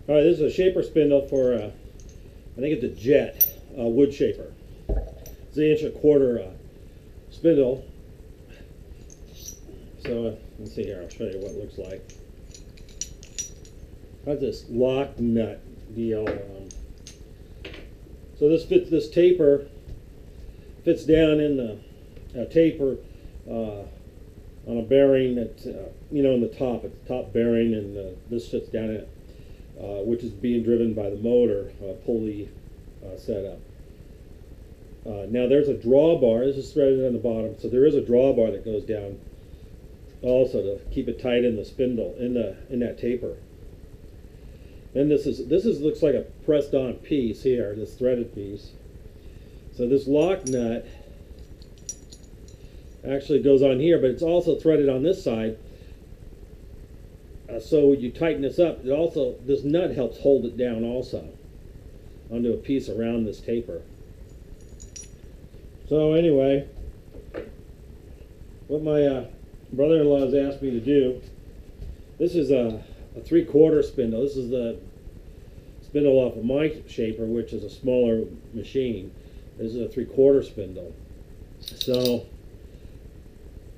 All right, this is a shaper spindle for, I think it's a Jet wood shaper. It's an 1.25" spindle. So let's see here, I'll show you what it looks like. Got this lock nut deal. So this taper fits down in the taper on a bearing that, in the top bearing, and this fits down in it. Which is being driven by the motor pulley setup. Now there's a drawbar. This is threaded on the bottom, so there is a drawbar that goes down also to keep it tight in the spindle in that taper. Then this looks like a pressed-on piece here, this threaded piece. So this lock nut actually goes on here, but it's also threaded on this side. So when you tighten this up, this nut helps hold it down also onto a piece around this taper. So anyway, what my brother-in-law has asked me to do, this is a 3/4 spindle. This is the spindle off of my shaper, which is a smaller machine. This is a 3/4 spindle. So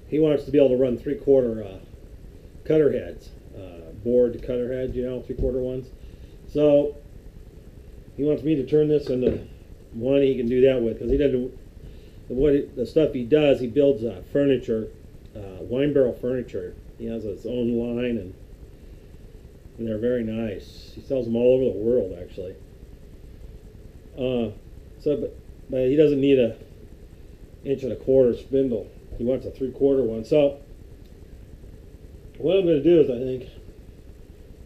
he wants to be able to run 3/4 cutter heads. Board cutter heads, 3/4 ones. So he wants me to turn this into one he can do that with, because he doesn't. The stuff he does, he builds furniture, wine barrel furniture. He has his own line, and they're very nice. He sells them all over the world, actually. But he doesn't need a 1.25" spindle. He wants a 3/4 one. So what I'm going to do is, I think,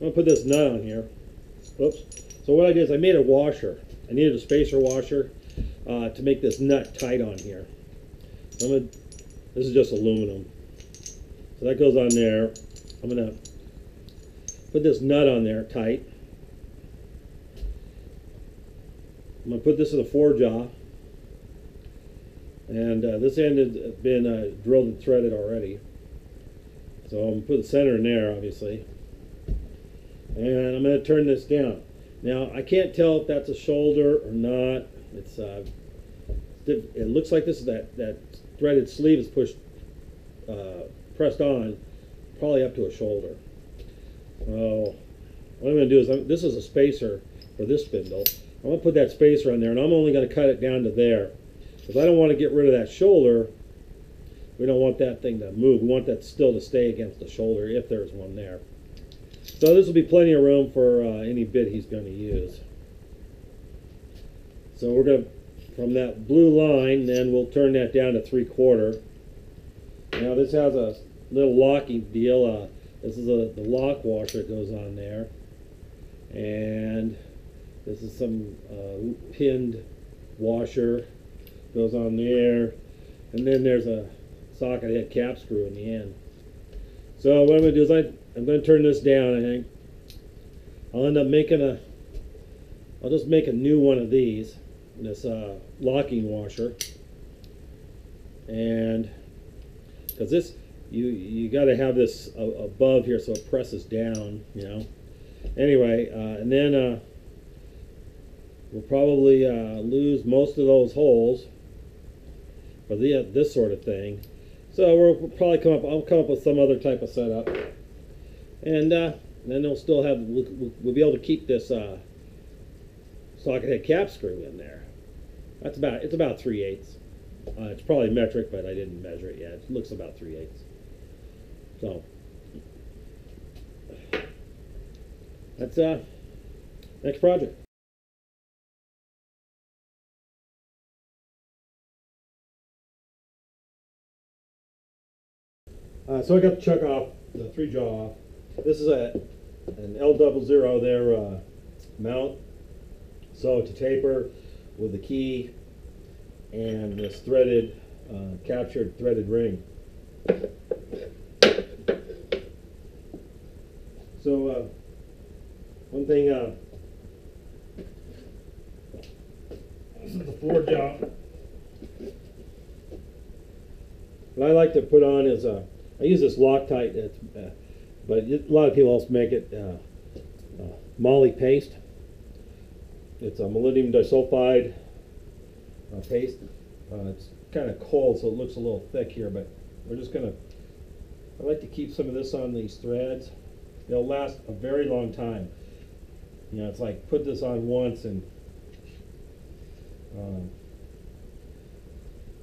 I'm going to put this nut on here. Whoops. So what I did is I made a washer. I needed a spacer washer to make this nut tight on here. So this is just aluminum. So that goes on there. I'm going to put this nut on there tight. I'm going to put this in a 4-jaw. And this end has been drilled and threaded already. So I'm going to put the center in there, obviously. And I'm going to turn this down. Now, I can't tell if that's a shoulder or not. It looks like this is that threaded sleeve is pressed on, probably up to a shoulder. So what I'm going to do is, this is a spacer for this spindle. I'm going to put that spacer on there, and I'm only going to cut it down to there, because I don't want to get rid of that shoulder. We don't want that thing to move. We want that still to stay against the shoulder, if there's one there. So this will be plenty of room for any bit he's going to use. So we're going to, from that blue line, then we'll turn that down to 3/4. Now this has a little locking deal. This is the lock washer that goes on there. And this is some pinned washer goes on there. And then there's a socket head cap screw in the end. So what I'm going to do is I'm going to turn this down, I think. I'll end up I'll just make a new one of these, this locking washer. And because this, you got to have this above here so it presses down, Anyway, and then we'll probably lose most of those holes for this sort of thing. So we'll probably I'll come up with some other type of setup, and then we'll be able to keep this socket head cap screw in there. It's about 3/8. It's probably metric, but I didn't measure it yet. It looks about 3/8. So that's next project. So I got the chuck off, the 3-jaw off. This is an L00 there mount. So to taper with the key and this threaded, captured threaded ring. So one thing, this is the 4-jaw. What I like to put on is I use this Loctite, but a lot of people also make it moly paste. It's a molybdenum disulfide paste. It's kind of cold, so it looks a little thick here, but we're just gonna, I like to keep some of this on these threads. They'll last a very long time. You know, it's like put this on once and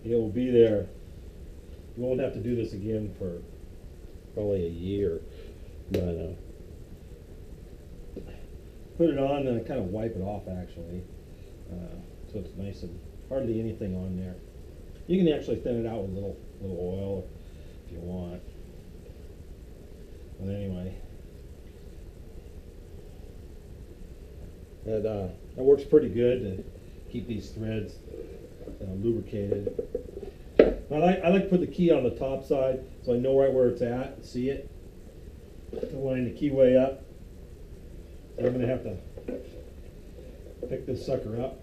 it will be there. You won't have to do this again for probably a year. But put it on and I kind of wipe it off actually, so it's nice and hardly anything on there. You can actually thin it out with a little oil if you want. But anyway, that works pretty good to keep these threads lubricated. I like to put the key on the top side so I know right where it's at and see it. To line the keyway up. So I'm going to have to pick this sucker up.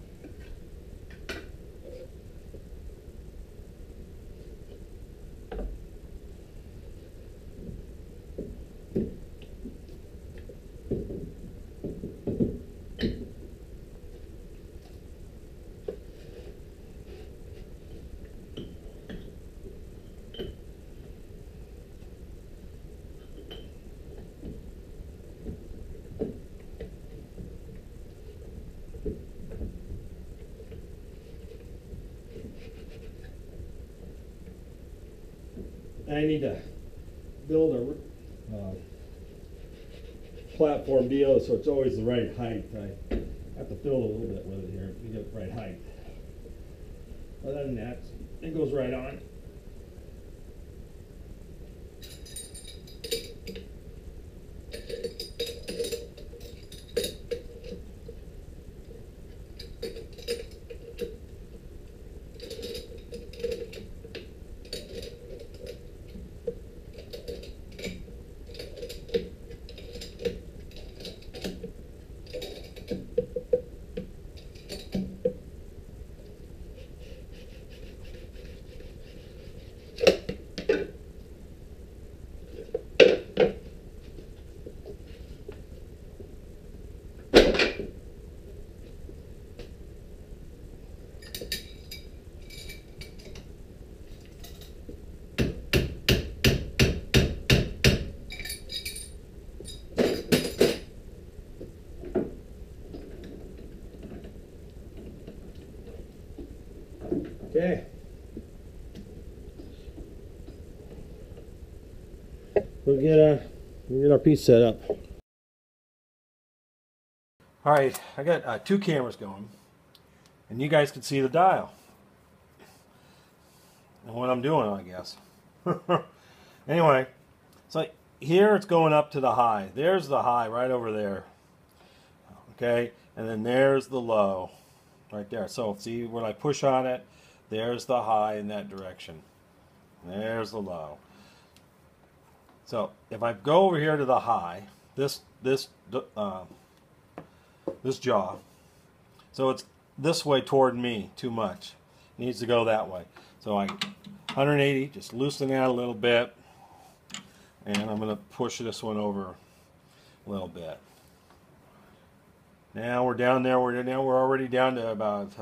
I need to build a platform deal so it's always the right height. I have to fiddle a little bit with it here to get the right height. Other than that, it goes right on. Okay. We'll get our piece set up. All right, I got 2 cameras going, and you guys can see the dial and what I'm doing, I guess. Anyway, so here it's going up to the high. There's the high right over there. Okay, and then there's the low right there. So see when I push on it, there's the high in that direction. There's the low. So if I go over here to the high, this jaw, so it's this way toward me too much. It needs to go that way. So I 180, just loosen that a little bit, and I'm going to push this one over a little bit. Now we're down there. We're already down to about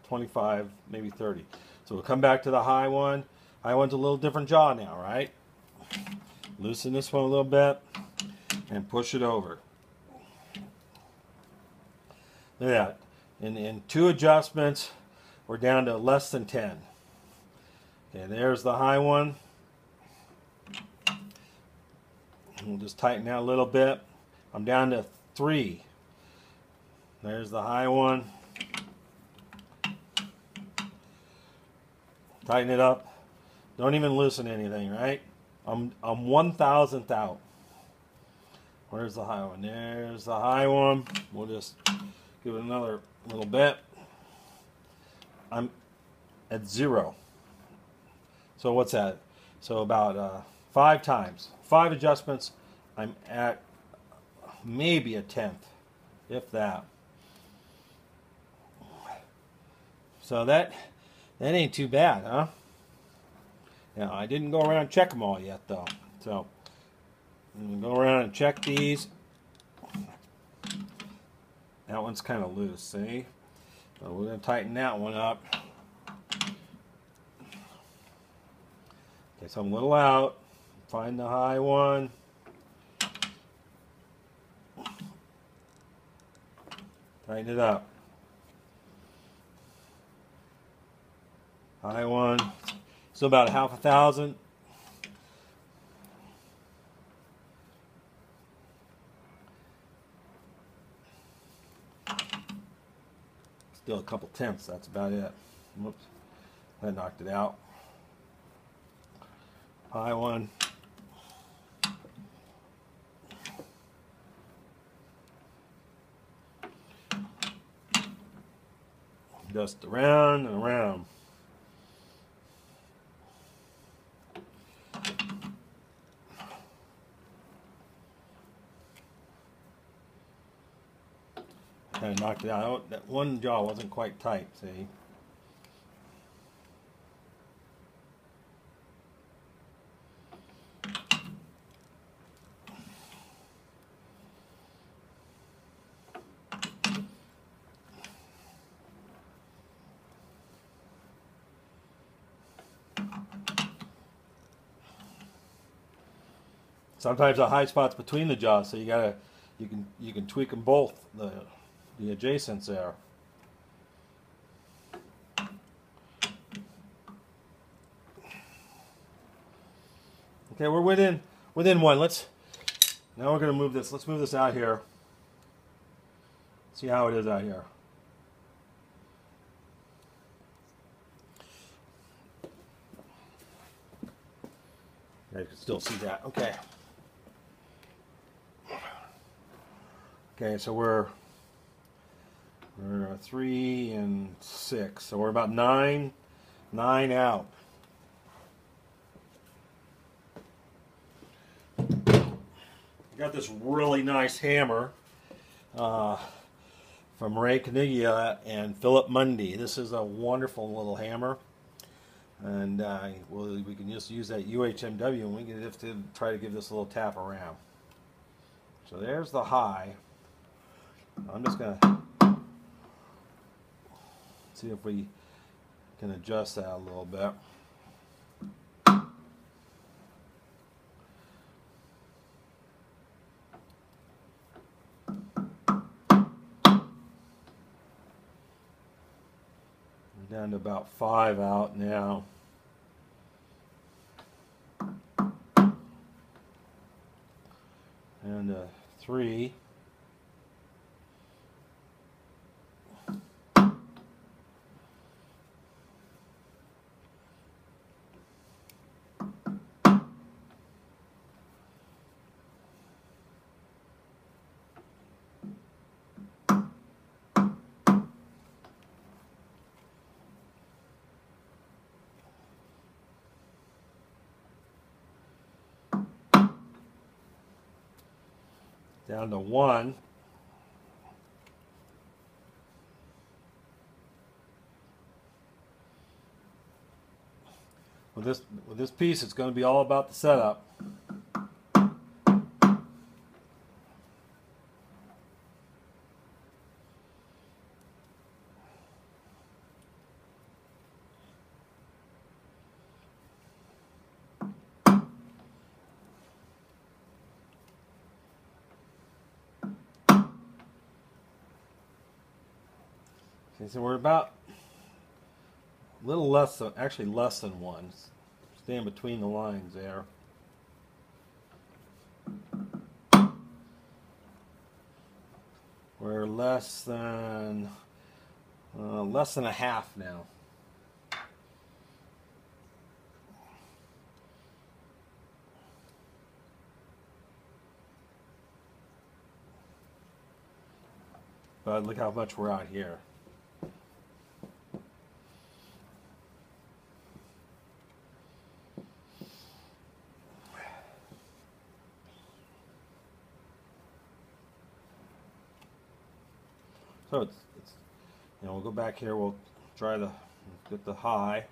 25, maybe 30. So we'll come back to the high one. High one's a little different jaw now, right? Loosen this one a little bit and push it over. Look at that. In 2 adjustments, we're down to less than 10. Okay, there's the high one. We'll just tighten that a little bit. I'm down to 3. There's the high one. Tighten it up. Don't even loosen anything, right? I'm 1,000th out. Where's the high one? There's the high one. We'll just give it another little bit. I'm at 0. So what's that? So about 5 times. 5 adjustments. I'm at maybe a 10th, if that. So that ain't too bad, huh? Now, I didn't go around and check them all yet, though. So, I'm going to go around and check these. That one's kind of loose, see? So we're going to tighten that one up. Okay, so I'm a little out. Find the high one. Tighten it up. High one. Still about 1,000. Still a couple tenths, that's about it. Whoops, that knocked it out. High one. Just around and around. Kind of knocked it out. That one jaw wasn't quite tight, see? Sometimes the high spot's between the jaws, so you can tweak them both, the adjacents there. Okay, we're within one. Now we're gonna move this. Let's move this out here. See how it is out here. Yeah, you can still see that. Okay. Okay, so we're 3 and 6, so we're about 9 out. Got this really nice hammer from Ray Caniglia and Philip Mundy. This is a wonderful little hammer, and we can just use that UHMW, and we can just try to give this a little tap around. So there's the high. I'm just going to see if we can adjust that a little bit. We're down to about 5 out now. And 3. Down to 1. With this piece, it's going to be all about the setup. Okay, so we're about a little less than, actually less than 1. Stand between the lines there. We're less than a half now. But look how much we're out here. So it's we'll go back here. We'll try to get the high.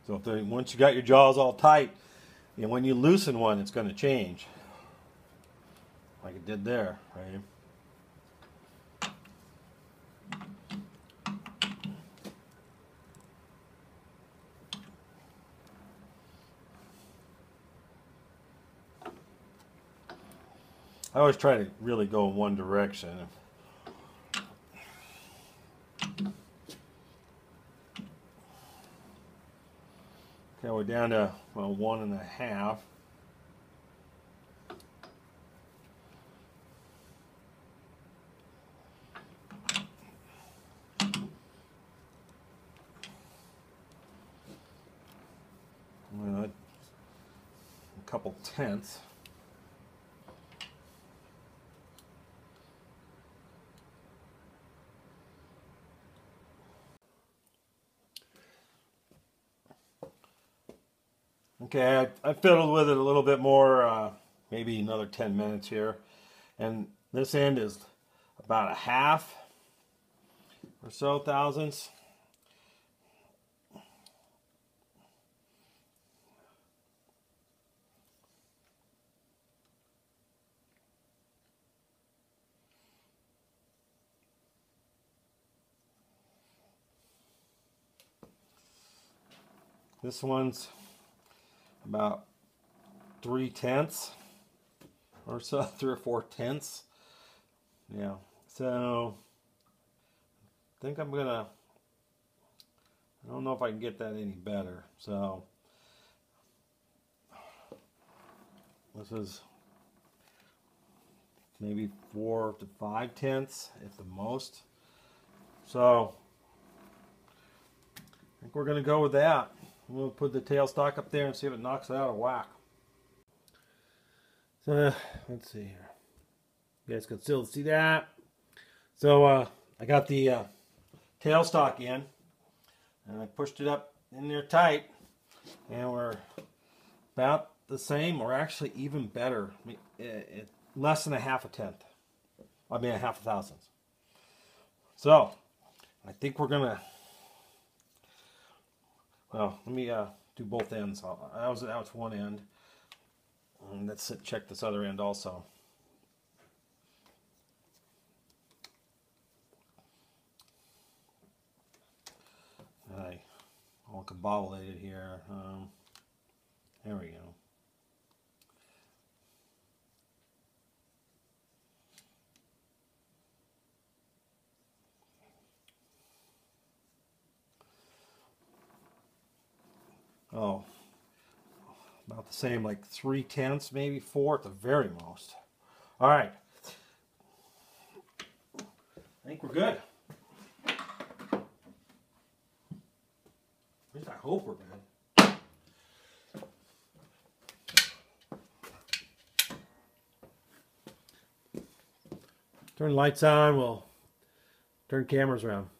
So once you got your jaws all tight, when you loosen one, it's going to change. Like it did there, right? I always try to really go in one direction. Okay, we're down to, well, 1.5. Well, a couple tenths. Okay, I fiddled with it a little bit more, maybe another 10 minutes here. And this end is about 1/2 or so thousandths. This one's about 3/10 or so, 3 or 4 tenths. Yeah, so I think I'm gonna, I don't know if I can get that any better. So this is maybe 4 to 5 tenths at the most. So I think we're gonna go with that. We'll put the tailstock up there and see if it knocks it out of whack. So let's see here. You guys can still see that. So I got the tailstock in, and I pushed it up in there tight, and we're about the same, or actually even better. Less than 1/2 tenth. I mean 1/2 thousandth. So I think we're gonna. Well, let me do both ends. That was one end. And let's check this other end also. I all combobulated here. There we go. Oh, about the same, like 3/10, maybe 4 at the very most. All right. I think we're good. At least I hope we're good. Turn lights on, we'll turn cameras around.